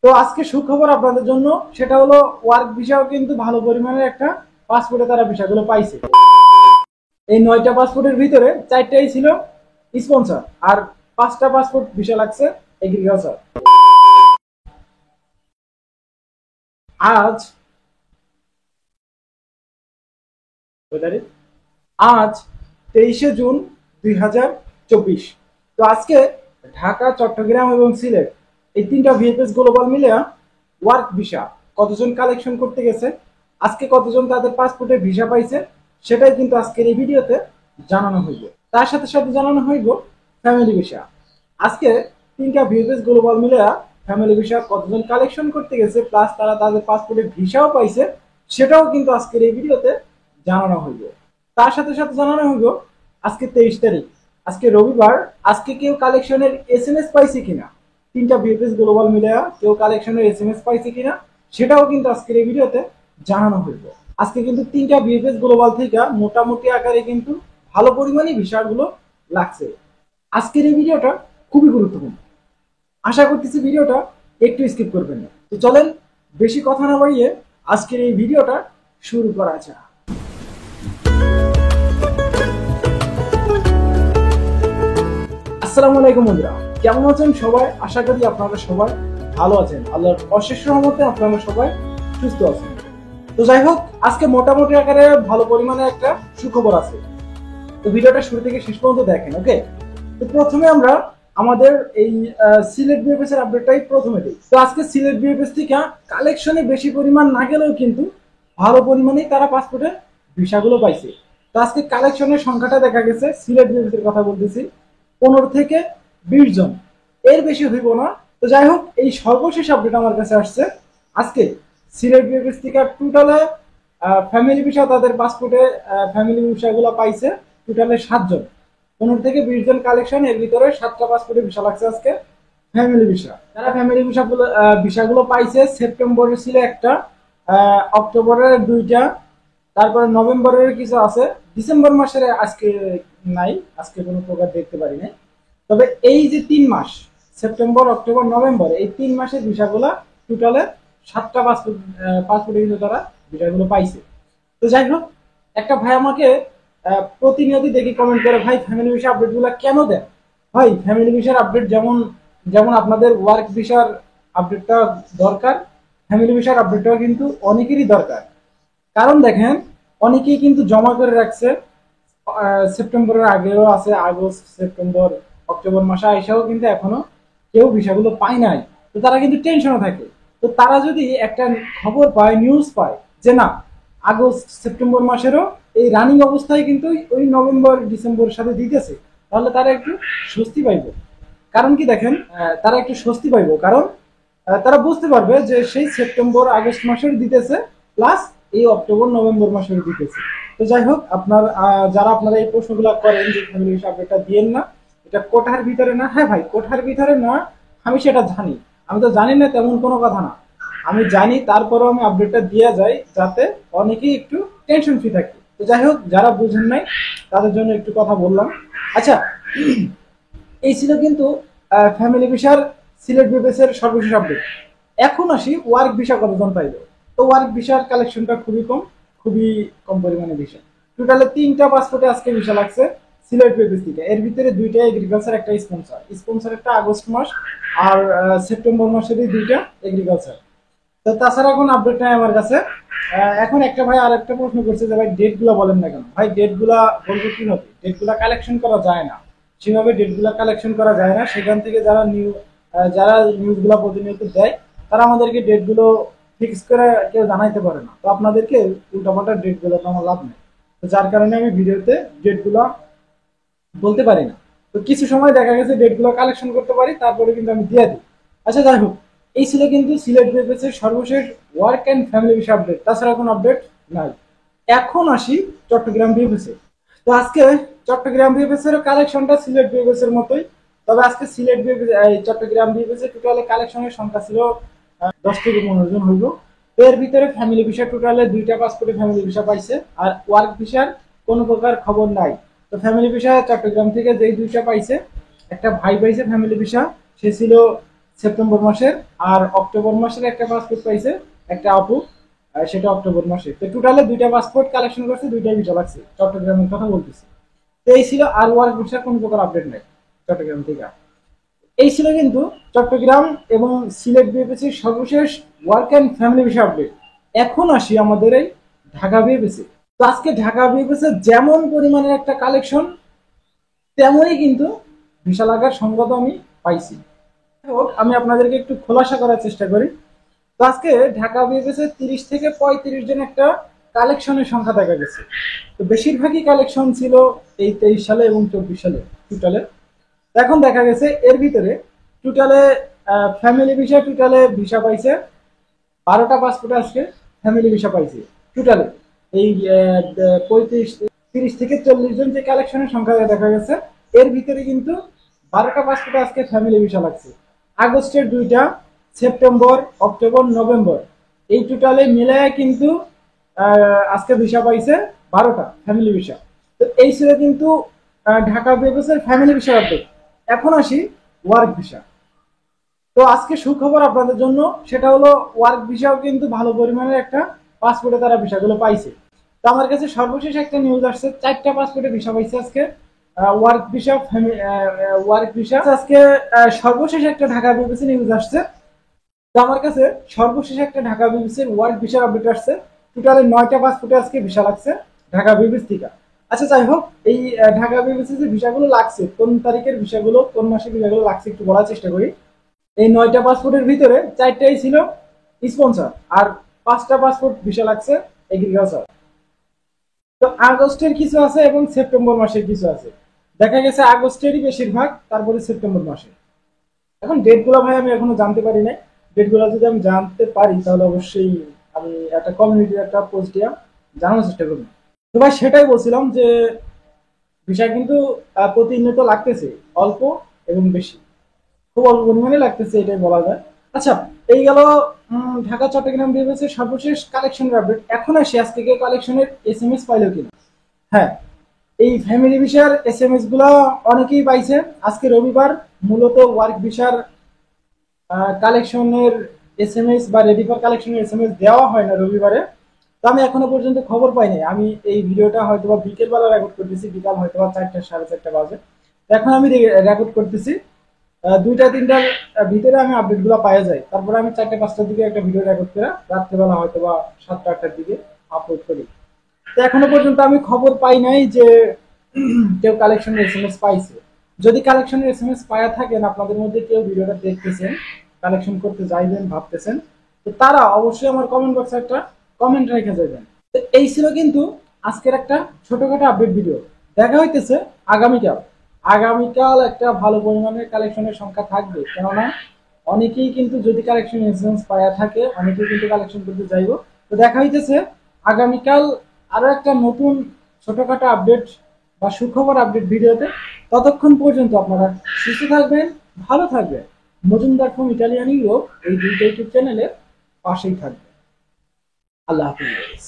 তো আজকে সুখবর আপনাদের জন্য, সেটা হলো ওয়ার্ক ভিসাও কিন্তু ভালো পরিমাণের একটা পাসপোর্টে তারা ভিসাগুলো পাইছে। এই 9টা পাসপোর্টের ভিতরে 4টাই ছিল স্পন্সর, আর 5টা পাসপোর্ট ভিসা লাগছে এগ্রিকালচার। আজ আজ 23শে জুন 2024। তো আজকে ঢাকা, চট্টগ্রাম এবং সিলেট এই 3টা ভিএফএস গ্লোবাল মিলে ওয়ার্ক ভিসা কতজন কালেকশন করতে গেছে, আজকে কতজন তাদের পাসপোর্টে ভিসা পাইছে, সেটাই কিন্তু আজকের এই ভিডিওতে জানানো হইব। তার সাথে সাথে জানানো হইব ফ্যামিলি ভিসা। আজকে 3টা ভিএফএস গ্লোবাল মিলে ফ্যামিলি ভিসা কতজন কালেকশন করতে গেছে, প্লাস তারা তাদের পাসপোর্টে ভিসাও পাইছে, সেটাও কিন্তু আজকের এই ভিডিওতে জানানো হইব। তার সাথে সাথে জানানো হইব আজকে 23 তারিখ, আজকে রবিবার, আজকে কেউ কালেকশনের এসএমএস পাইছে কিনা, 3টা ভিএফএস গ্লোবাল মিলে কেউ কালেকশনের এসএমএস পাইছে কিনা, সেটাও কিন্তু আজকের এই ভিডিওতে জানানো হইব। আজকে কিন্তু 3টা ভিএফএস গ্লোবাল থেকে মোটামুটি আকারে কিন্তু ভালো পরিমাণে ভিসাগুলো লাগছে। আজকের এই ভিডিওটা খুবই গুরুত্বপূর্ণ, আশা করতেছি ভিডিওটা একটু স্কিপ করবেন না। তো চলেন বেশি কথা না বাড়িয়ে আজকের এই ভিডিওটা শুরু করা যাক। আসসালামু আলাইকুম বন্ধুরা, কেমন আছেন সবাই? আশা করি আপনারা সবাই ভালো আছেন। আল্লাহর অশেষ রহমতে আপনারা সবাই সুস্থ আছেন। তো যাই হোক, আজকে মোটামুটি আকারে ভালো পরিমাণে একটা সুখবর আছে। তো ভিডিওটা শুরু থেকে শেষ পর্যন্ত দেখেন, ওকে? তো প্রথমে আমরা আমাদের এই সিলেট বিএফএস এর আপডেটটাই প্রথমে দিই। তো আজকে সিলেট বিএফএস থেকে কালেকশনে বেশি পরিমাণ না গেলেও কিন্তু ভালো পরিমাণেই তারা পাসপোর্টে ভিসাগুলো পাইছে। তো আজকে কালেকশনের সংখ্যাটা দেখা গেছে, সিলেট বিএফএস এর কথা বলতেছি, 15 থেকে 20 জন, এর বেশি হইব না। তো যাই হোক, এই সর্বশেষ আপডেট আমার কাছে আসছে। আজকে সিলেট বিএফএস থেকে টোটালে ফ্যামিলি ভিসা তাদের পাসপোর্টে ফ্যামিলি ভিসাগুলো পাইছে টোটালে 7 জন। 15 থেকে 20 জন কালেকশন, এর ভিতরে 7টা পাসপোর্টে ভিসা লাগছে আজকে ফ্যামিলি ভিসা। তারা ফ্যামিলি ভিসাগুলো পাইছে সেপ্টেম্বরে ছিল একটা, অক্টোবরের 2টা, তারপরে নভেম্বরের কিছু আছে, ডিসেম্বর মাসের আজকে নাই, আজকে কোনো প্রকার দেখতে পারি নাই। তবে এই যে 3 মাস, সেপ্টেম্বর, অক্টোবর, নভেম্বর, এই 3 মাসের ভিসাগুলো টোটালে 7টা পাসপোর্টের ভিতরে তারা ভিসাগুলো পাইছে। তো যাই হোক, একটা ভাই আমাকে প্রতিনিয়তই দেখি কমেন্ট করে, ভাই ফ্যামিলি ভিসা আপডেটগুলো কেন দেন? ভাই ফ্যামিলি ভিসার আপডেট যেমন যেমন আপনাদের ওয়ার্ক ভিসার আপডেটটা দরকার, ফ্যামিলি ভিসার আপডেটটাও কিন্তু অনেকেরই দরকার। কারণ দেখেন, অনেকেই কিন্তু জমা করে রাখছে, সেপ্টেম্বরের আগেও আছে, আগস্ট, সেপ্টেম্বর, অক্টোবর মাসে আইসাও কিন্তু এখনো কেউ ভিসাগুলো পায় নাই। তো তারা কিন্তু টেনশনে থাকে। তো তারা যদি একটা খবর পায়, নিউজ পায় যে না, আগস্ট সেপ্টেম্বর মাসেরও এই রানিং অবস্থায় কিন্তু ওই নভেম্বর ডিসেম্বরের সাথে দিতেছে, তাহলে তারা একটু স্বস্তি পাইব। কারণ কি দেখেন, তারা একটু স্বস্তি পাইব, কারণ তারা বুঝতে পারবে যে সেই সেপ্টেম্বর আগস্ট মাসের দিতেছে, প্লাস এই অক্টোবর নভেম্বর মাসের দিতেছে। তো যাই হোক, যারা আপনারা এই প্রশ্নগুলো করেন যে ফ্যামিলি ভিসা আপডেটটা দিয়েন না, এটা কোঠার ভিতরে না, হ্যাঁ ভাই কোঠার ভিতরে না, আমি সেটা জানি। আমি তো জানি না তেমন কোনো কথা না, আমি জানি, তারপরেও আমি আপডেটটা দিয়ে যাই যাতে অনেকেই একটু টেনশন ফ্রি থাকে। তো যাই হোক, যারা বুঝেন নাই তাদের জন্য একটু কথা বললাম। আচ্ছা, এই ছিল কিন্তু ফ্যামিলি ভিসার সিলেট বিএফএস এর সর্বশেষ আপডেট। এখন আসি ওয়ার্ক ভিসা কতজন পাইবে। তো ওয়ার্ক ভিসার কালেকশনটা খুবই কম পরিমাণে ভিসা। টোটালে 3টা পাসপোর্টে আজকে ভিসা লাগছে সিলেট বিএফএস থেকে। এর ভিতরে 2টা এগ্রিকালচার, একটা স্পন্সর একটা আগস্ট মাস, আর সেপ্টেম্বর মাসেরই 2টা এগ্রিকালচার। তো তাছাড়া এখন আপডেট নাই আমার কাছে। এখন একটা ভাই আর একটা প্রশ্ন করছে যে ভাই ডেটগুলো বলেন না কেন? ভাই ডেটগুলা বলবো কিভাবে? ডেটগুলা কালেকশন করা যায় না, সেভাবে ডেটগুলা কালেকশন করা যায় না। সেখান থেকে যারা নিউজগুলো প্রতিনিয়ত দেয়, তারা আমাদেরকে ডেটগুলো ফিক্স করে কেউ জানাইতে পারে না। তো আপনাদেরকে উল্টাপাল্টা ডেটগুলো তো আমার লাভ নেই। তো যার কারণে আমি ভিডিওতে ডেটগুলো বলতে পারি না। তো কিছু সময় দেখা গেছে ডেটগুলো কালেকশন করতে পারি, তারপরে কিন্তু আমি দিয়ে দিই। আচ্ছা যাই হোক, এই ছিল কিন্তু সিলেট বিএফএস এর সর্বশেষ work and family visa update. তাছাড়া কোনো আপডেট নাই। এখন আসি চট্টগ্রাম বিএফএস এ। তো আজকে চট্টগ্রাম বিএফএস এর কালেকশনটা সিলেট বিএফএস এর মতোই। তবে আজকে সিলেট বিএফএস চট্টগ্রাম বিএফএস এর টোটালে কালেকশনের সংখ্যা ছিল 10 থেকে 15 জন হইব। এর ভিতরে ফ্যামিলি ভিসা টোটালে 2টা পাসপোর্টে ফ্যামিলি ভিসা পাইছে, আর ওয়ার্ক ভিসার কোনো প্রকার খবর নাই। তো ফ্যামিলি ভিসা চট্টগ্রাম থেকে যেই 2টা পাইছে, একটা ভাই পাইছে ফ্যামিলি ভিসা, সে ছিল সেপ্টেম্বর মাসের, আর অক্টোবর মাসের একটা পাসপোর্ট পাইছে একটা আপু, সেটা অক্টোবর মাসে। তো টোটালে দুইটা পাসপোর্ট কালেকশন করছে, দুইটাই ভিসা লাগছে। চট্টগ্রামের কথা বলতেছি। তো এই ছিল, আর ওয়ার্ক ভিসার কোনো প্রকার আপডেট নাই চট্টগ্রাম থেকে। এই ছিল কিন্তু চট্টগ্রাম এবং সিলেট বিএপিসির সর্বশেষ work and family visa update. এখন আসি আমাদের এই ঢাকা বিএপিসি। তো আজকে ঢাকা বিএপিসি যেমন পরিমাণের একটা কালেকশন, তেমনই কিন্তু ভিসা লাগার সংবাদ আমি পাইছি। হোক, আমি আপনাদেরকে একটু খোলাসা করার চেষ্টা করি। তো আজকে ঢাকা বিএপিসি 30 থেকে 35 জন একটা কালেকশনের সংখ্যা দেখা গেছে। তো বেশিরভাগই কালেকশন ছিল এই 23 সালে এবং 24 সালে টোটালে। এখন দেখা গেছে এর ভিতরে টোটালে ফ্যামিলি ভিসা টোটালে ভিসা পাইছে 12টা পাসপোর্ট আজকে ফ্যামিলি ভিসা পাইছে টোটালে। এই 30 থেকে 40 জন যে কালেকশনের সংখ্যা দেখা গেছে, এর ভিতরে কিন্তু 12টা পাসপোর্ট আজকে ফ্যামিলি ভিসা লাগছে। আগস্টের 2টা, সেপ্টেম্বর, অক্টোবর, নভেম্বর, এই টোটালে মিলায় কিন্তু আজকে ভিসা পাইছে 12টা ফ্যামিলি ভিসা। তো এই ছিল কিন্তু ঢাকা বিএপিসির ফ্যামিলি ভিসা আপডেট। এখন আসি ওয়ার্ক ভিসা। তো আজকে সুখবর আপনাদের জন্য, সেটা হলো ওয়ার্ক ভিসাও কিন্তু ভালো পরিমাণের একটা পাসপোর্টে তারা ভিসাগুলো পাইছে। তো আমার কাছে সর্বশেষ একটা নিউজ আসছে, 4টা পাসপোর্টে ভিসা পাইছে আজকে ওয়ার্ক ভিসা। ওয়ার্ক ভিসা আজকে সর্বশেষ একটা ঢাকা বিএপিসি নিউজ আসছে। তো আমার কাছে সর্বশেষ একটা ঢাকা বিবিসির ওয়ার্ক ভিসার আপডেট আসছে। টোটালে 9টা পাসপোর্টে আজকে ভিসা লাগছে ঢাকা বিবিসি থেকে। আচ্ছা যাই হোক, এই ঢাকা বিবিসি যে ভিসাগুলো লাগছে, কোন তারিখের ভিসাগুলো, কোন মাসের ভিসাগুলো লাগছে একটু বলার চেষ্টা করি। এই 9টা পাসপোর্টের ভিতরে 4টাই ছিল স্পন্সর, আর 5টা পাসপোর্ট ভিসা লাগছে এগ্রিকালচার। তো আগস্টের কিছু আছে এবং সেপ্টেম্বর মাসের কিছু আছে। দেখা গেছে আগস্টেরই বেশিরভাগ, তারপরে সেপ্টেম্বর মাসে। এখন ডেটগুলো ভাই আমি এখনো জানতে পারি নাই। ডেটগুলো যদি আমি জানতে পারি তাহলে অবশ্যই আমি একটা কমিউনিটির একটা পোস্ট দিয়ে জানানোর চেষ্টা করবো। তো ভাই সেটাই বলছিলাম যে বিষয় কিন্তু প্রতিনিয়ত লাগতেছে, অল্প এবং বেশি, খুব অল্প পরিমাণে লাগতেছে, এটাই বলা যায়। আচ্ছা, এই গেল ঢাকা চট্টগ্রাম বিএপিসির সর্বশেষ কালেকশনের আপডেট। এখন আসি আজকে কালেকশনের এসএমএস পাইলো কিনা। হ্যাঁ, এই ফ্যামিলি ভিসার এসএমএস গুলো অনেকেই পাইছে। আজকে রবিবার, মূলত ওয়ার্ক ভিসার কালেকশনের এসএমএস বা রেডি ফর কালেকশনের এসএমএস দেওয়া হয় না রবিবারে। তো আমি এখনো পর্যন্ত খবর পাই নাই। আমি এই ভিডিওটা হয়তো বা বিকেল বেলা রেকর্ড করতেছি, বিকাল হয়তো বা 4টা 4:30 বাজে। এখন আমি রেকর্ড করতেছি 2টা 3টার ভিতরে আমি আপডেট গুলো পাওয়া যায়। তারপরে আমি 4টা 5টার দিকে একটা ভিডিও রেকর্ড করে রাত্রেবেলা হয়তো বা 7টা 8টার দিকে আপলোড করি। তো এখনো পর্যন্ত আমি খবর পাই নাই যে কেউ কালেকশনের এসএমএস পাইছে। যদি কালেকশনের এসএমএস পায়া থাকেন, আপনাদের মধ্যে কেউ ভিডিওটা দেখতেছেন, কালেকশন করতে যাইবেন ভাবতেছেন, তো তারা অবশ্যই আমার কমেন্ট বক্সে একটা কমেন্ট রেখে যাবেন। তো এই ছিল কিন্তু আজকের একটা ছোটখাটো আপডেট ভিডিও। দেখা হইতেছে আগামীকাল। আগামীকাল একটা ভালো পরিমাণের কালেকশনের সংখ্যা থাকবে, কেননা অনেকেই কিন্তু যদি কালেকশন এসএমএস পায়া থাকে, অনেকেই কিন্তু কালেকশন করতে যাইব। তো দেখা হইতেছে আগামীকাল আরো একটা নতুন ছোটখাটো আপডেট বা সুখবর আপডেট ভিডিওতে। ততক্ষণ পর্যন্ত আপনারা সুস্থ থাকবেন, ভালো থাকবেন। মজুমদার ফ্রম ইটালিয়ান ইউরোপ এই 2টা ইউটিউব চ্যানেলের পাশেই থাকবেন। আল্লাহ হাফিজ।